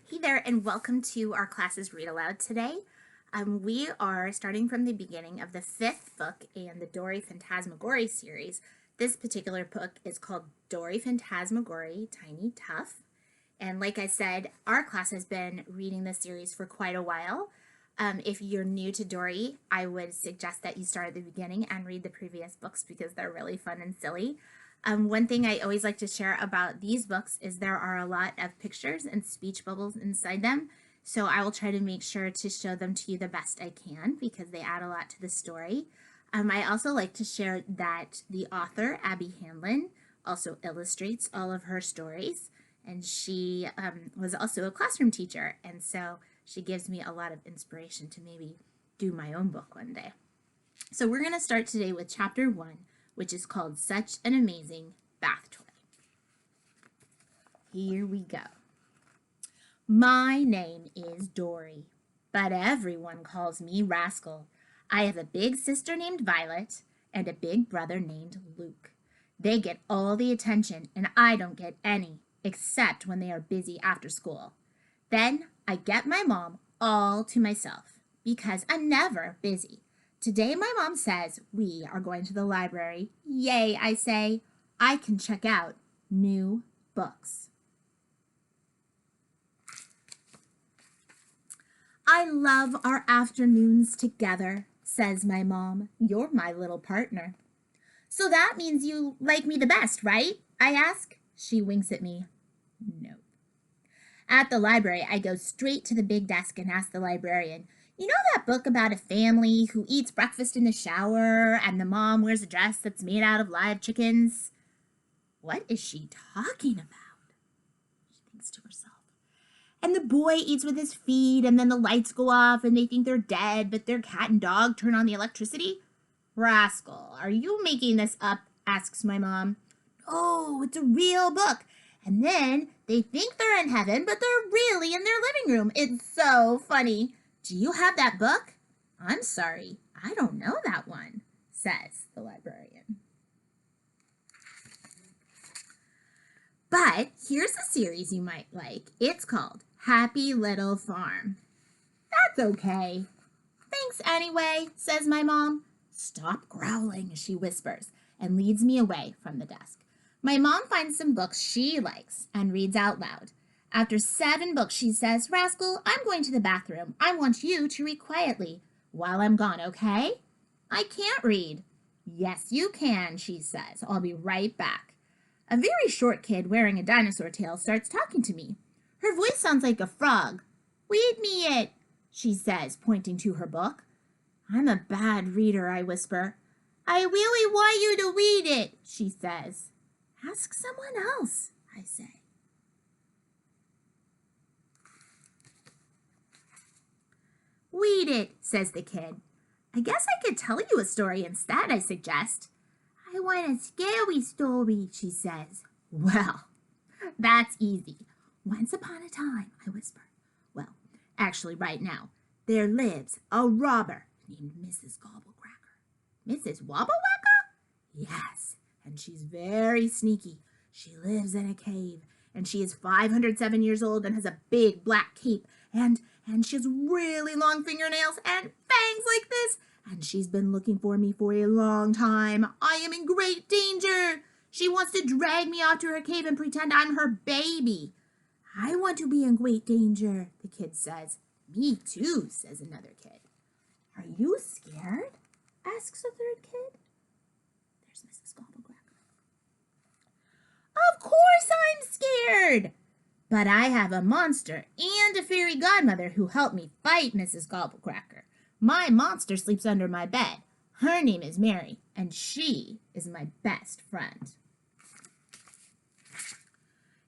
Hey there, and welcome to our class's read aloud today. We are starting from the beginning of the fifth book in the Dory Phantasmagoria series. This particular book is called Dory Phantasmagoria Tiny Tough. And like I said, our class has been reading this series for quite a while. If you're new to Dory, I would suggest that you start at the beginning and read the previous books because they're really fun and silly. One thing I always like to share about these books is there are a lot of pictures and speech bubbles inside them. So I will try to make sure to show them to you the best I can because they add a lot to the story. I also like to share that the author, Abby Hanlon, also illustrates all of her stories. And she was also a classroom teacher. And so she gives me a lot of inspiration to maybe do my own book one day. So we're going to start today with chapter 1, which is called Such an Amazing Bath Toy. Here we go. My name is Dory, but everyone calls me Rascal. I have a big sister named Violet and a big brother named Luke. They get all the attention and I don't get any, except when they are busy after school. Then I get my mom all to myself because I'm never busy. Today my mom says we are going to the library. Yay, I say. I can check out new books. I love our afternoons together, says my mom. You're my little partner. So that means you like me the best, right? I ask. She winks at me. No. At the library, I go straight to the big desk and ask the librarian, you know that book about a family who eats breakfast in the shower and the mom wears a dress that's made out of live chickens? What is she talking about? She thinks to herself. And the boy eats with his feet and then the lights go off and they think they're dead, but their cat and dog turn on the electricity? Rascal, are you making this up? Asks my mom. Oh, it's a real book. And then they think they're in heaven, but they're really in their living room. It's so funny. Do you have that book? I'm sorry, I don't know that one, says the librarian. But here's a series you might like. It's called Happy Little Farm. That's okay. Thanks anyway, says my mom. Stop growling, she whispers, and leads me away from the desk. My mom finds some books she likes and reads out loud. After 7 books, she says, Rascal, I'm going to the bathroom. I want you to read quietly while I'm gone, okay? I can't read. Yes, you can, she says. I'll be right back. A very short kid wearing a dinosaur tail starts talking to me. Her voice sounds like a frog. Read me it, she says, pointing to her book. I'm a bad reader, I whisper. I really want you to read it, she says. Ask someone else, I say. Read it, says the kid. I guess I could tell you a story instead, I suggest. I want a scary story, she says. Well, that's easy. Once upon a time, I whisper. Well, actually right now, there lives a robber named Mrs. Gobblecracker. Mrs. Wobblewacker? Yes, and she's very sneaky. She lives in a cave, and she is 507 years old and has a big black cape, and she has really long fingernails and fangs like this, and she's been looking for me for a long time. I am in great danger. She wants to drag me off to her cave and pretend I'm her baby. I want to be in great danger, the kid says. Me too, says another kid. Are you scared? Asks a third kid. There's Mrs. Gobblecracker. Of course I'm scared! But I have a monster and a fairy godmother who help me fight Mrs. Gobblecracker. My monster sleeps under my bed. Her name is Mary, and she is my best friend.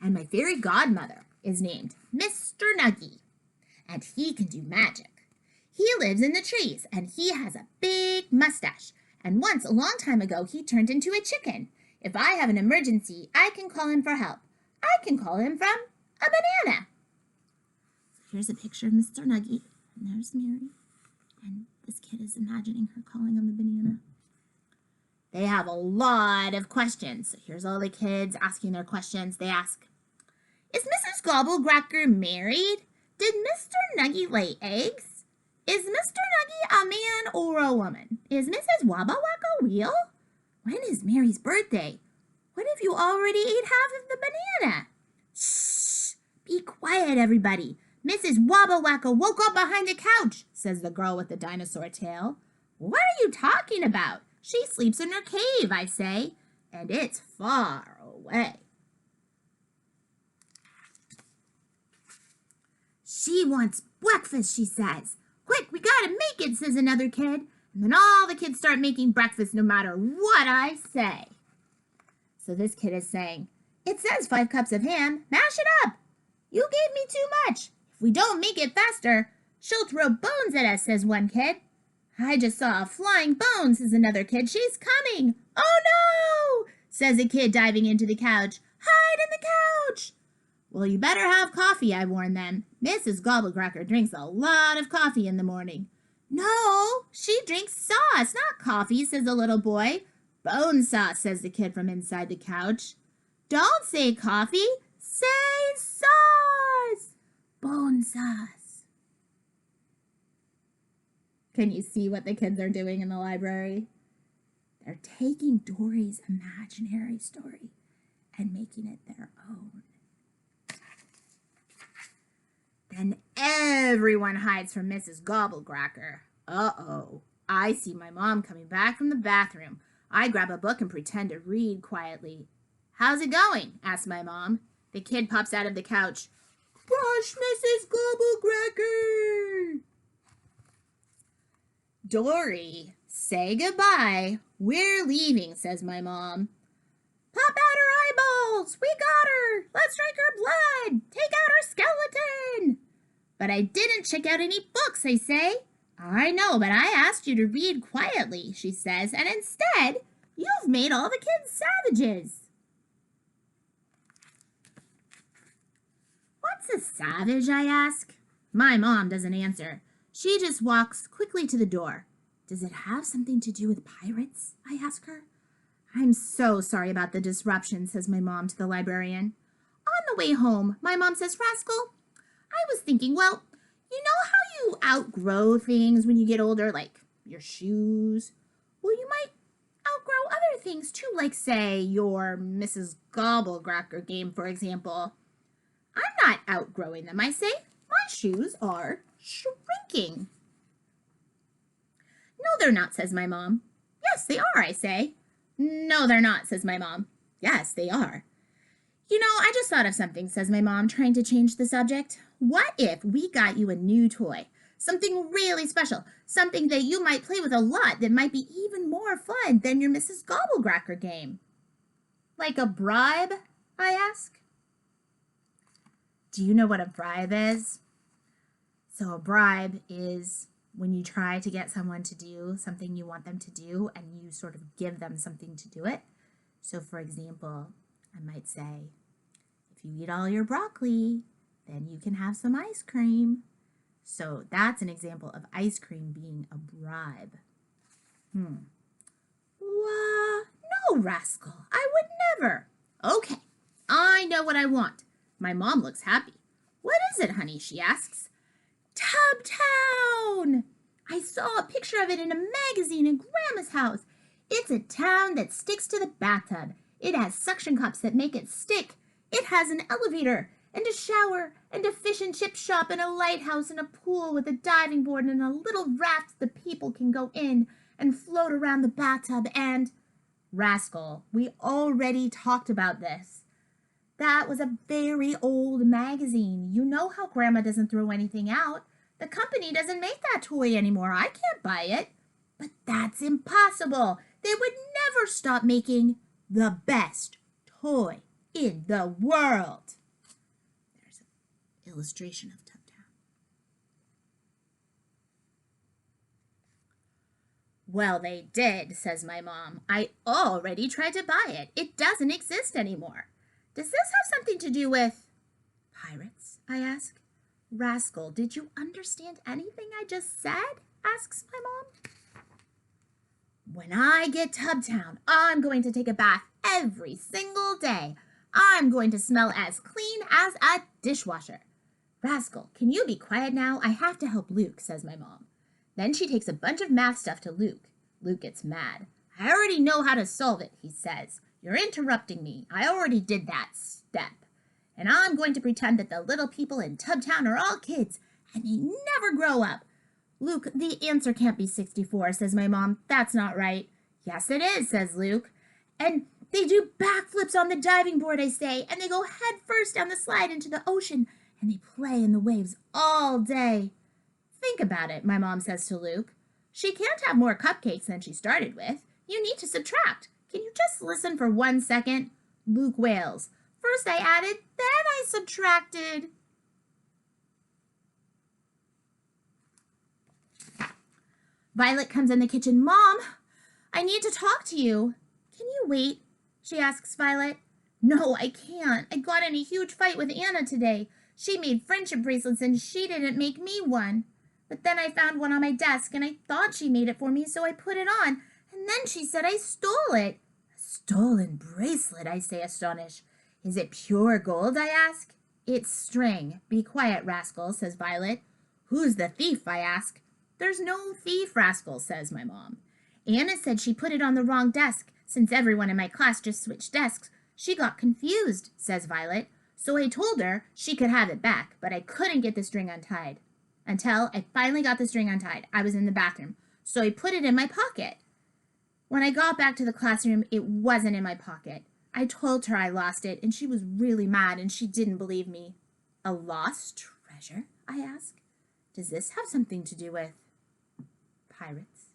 And my fairy godmother is named Mr. Nuggy, and he can do magic. He lives in the trees, and he has a big mustache. And once, a long time ago, he turned into a chicken. If I have an emergency, I can call him for help. I can call him from a banana. So here's a picture of Mr. Nuggy, and there's Mary. And this kid is imagining her calling him the banana. They have a lot of questions. So here's all the kids asking their questions. They ask, is Mrs. Gobblecracker married? Did Mr. Nuggy lay eggs? Is Mr. Nuggy a man or a woman? Is Mrs. Wabba Wacka real? When is Mary's birthday? What if you already ate half of the banana? Shh! Be quiet, everybody. Mrs. Wabba Wacka woke up behind the couch, says the girl with the dinosaur tail. What are you talking about? She sleeps in her cave, I say, and it's far away. She wants breakfast, she says. Quick, we gotta make it, says another kid. And then all the kids start making breakfast no matter what I say. So this kid is saying, it says 5 cups of ham. Mash it up. You gave me too much. If we don't make it faster, she'll throw bones at us, says one kid. I just saw a flying bone, says another kid. She's coming. Oh no, says a kid diving into the couch. Hide in the couch. Well, you better have coffee, I warn them. Mrs. Gobblecracker drinks a lot of coffee in the morning. No, she drinks sauce, not coffee, says the little boy. Bone sauce, says the kid from inside the couch. Don't say coffee, say sauce. Bone sauce. Can you see what the kids are doing in the library? They're taking Dory's imaginary story and making it their own. Then everyone hides from Mrs. Gobblecracker. Uh-oh, I see my mom coming back from the bathroom. I grab a book and pretend to read quietly. How's it going? Asks my mom. The kid pops out of the couch. Brush, Mrs. Gobblecracker! Dory, say goodbye. We're leaving, says my mom. Pop out her eyeballs! We got her! Let's drink her blood! Take out her skeleton! But I didn't check out any books, I say. I know, but I asked you to read quietly, she says, and instead, you've made all the kids savages. What's a savage, I ask? My mom doesn't answer. She just walks quickly to the door. Does it have something to do with pirates? I ask her. I'm so sorry about the disruption, says my mom to the librarian. On the way home, my mom says, Rascal, I was thinking, well, you know how you outgrow things when you get older, like your shoes? Well, you might outgrow other things too, like, say, your Mrs. Gobblecracker game, for example. I'm not outgrowing them, I say. My shoes are shrinking. No, they're not, says my mom. Yes, they are, I say. No, they're not, says my mom. Yes, they are. You know, I just thought of something, says my mom, trying to change the subject. What if we got you a new toy? Something really special. Something that you might play with a lot that might be even more fun than your Mrs. Gobblecracker game. Like a bribe? I ask. Do you know what a bribe is? So a bribe is when you try to get someone to do something you want them to do and you sort of give them something to do it. So for example, I might say, if you eat all your broccoli, then you can have some ice cream. So that's an example of ice cream being a bribe. No, Rascal, I would never. Okay, I know what I want. My mom looks happy. What is it, honey? She asks. Tubtown! I saw a picture of it in a magazine in Grandma's house. It's a town that sticks to the bathtub. It has suction cups that make it stick. It has an elevator and a shower and a fish and chip shop and a lighthouse and a pool with a diving board and a little raft the people can go in and float around the bathtub and... Rascal, we already talked about this. That was a very old magazine. You know how Grandma doesn't throw anything out. The company doesn't make that toy anymore. I can't buy it. But that's impossible. They would never stop making the best toy in the world. There's an illustration of Tubtown. Well, they did, says my mom. I already tried to buy it. It doesn't exist anymore. Does this have something to do with pirates? I ask. Rascal, did you understand anything I just said? Asks my mom. When I get Tubtown, I'm going to take a bath every single day. I'm going to smell as clean as a dishwasher. Rascal, can you be quiet now? I have to help Luke, says my mom. Then she takes a bunch of math stuff to Luke. Luke gets mad. I already know how to solve it, he says. You're interrupting me. I already did that step. And I'm going to pretend that the little people in Tubtown are all kids and they never grow up. Luke, the answer can't be 64, says my mom. That's not right. Yes, it is, says Luke. And they do backflips on the diving board, I say, and they go head first down the slide into the ocean, and they play in the waves all day. Think about it, my mom says to Luke. She can't have more cupcakes than she started with. You need to subtract. Can you just listen for 1 second? Luke wails. First I added, then I subtracted. Violet comes in the kitchen. Mom, I need to talk to you. Can you wait? She asks Violet. No, I can't. I got in a huge fight with Anna today. She made friendship bracelets and she didn't make me one. But then I found one on my desk and I thought she made it for me, so I put it on. And then she said I stole it. A stolen bracelet, I say, astonished. Is it pure gold, I ask. It's string. Be quiet, Rascal, says Violet. Who's the thief, I ask. There's no thief, Rascal, says my mom. Anna said she put it on the wrong desk. Since everyone in my class just switched desks, she got confused, says Violet. So I told her she could have it back, but I couldn't get the string untied. Until I finally got the string untied. I was in the bathroom, so I put it in my pocket. When I got back to the classroom, it wasn't in my pocket. I told her I lost it, and she was really mad, and she didn't believe me. A lost treasure? I asked. Does this have something to do with pirates?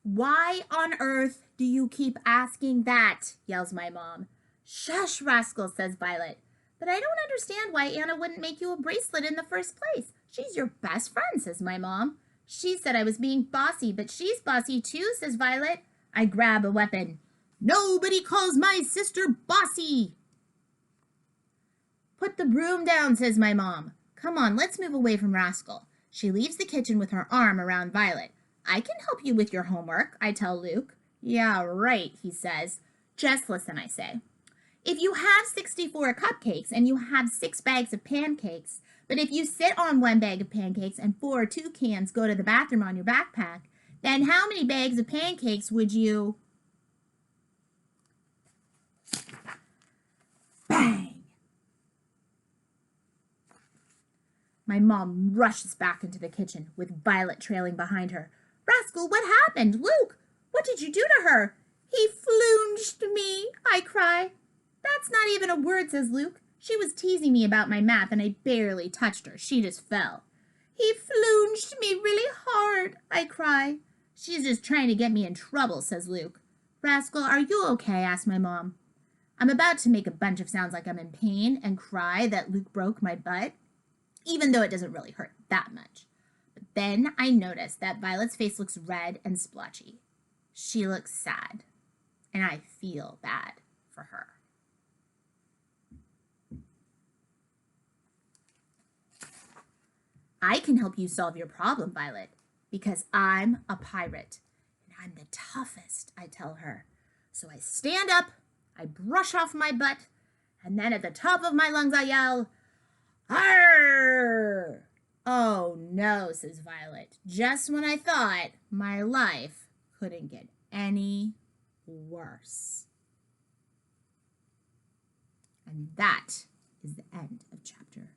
Why on earth do you keep asking that? Yells my mom. Shush, Rascal, says Violet. But I don't understand why Anna wouldn't make you a bracelet in the first place. She's your best friend, says my mom. She said I was being bossy, but she's bossy too, says Violet. I grab a weapon. Nobody calls my sister bossy. Put the broom down, says my mom. Come on, let's move away from Rascal. She leaves the kitchen with her arm around Violet. I can help you with your homework, I tell Luke. Yeah, right, he says. Just listen, I say. If you have 64 cupcakes and you have 6 bags of pancakes, but if you sit on 1 bag of pancakes and 4 toucans go to the bathroom on your backpack, then how many bags of pancakes would you... Bang! My mom rushes back into the kitchen with Violet trailing behind her. Rascal, what happened? Luke, what did you do to her? He floonged me, I cry. That's not even a word, says Luke. She was teasing me about my math and I barely touched her. She just fell. He floonged me really hard, I cry. She's just trying to get me in trouble, says Luke. Rascal, are you okay? Asks my mom. I'm about to make a bunch of sounds like I'm in pain and cry that Luke broke my butt, even though it doesn't really hurt that much. But then I notice that Violet's face looks red and splotchy. She looks sad, and I feel bad for her. I can help you solve your problem, Violet, because I'm a pirate, and I'm the toughest, I tell her. So I stand up, I brush off my butt, and then at the top of my lungs I yell, Arr! Oh no, says Violet, just when I thought my life couldn't get any worse. And that is the end of chapter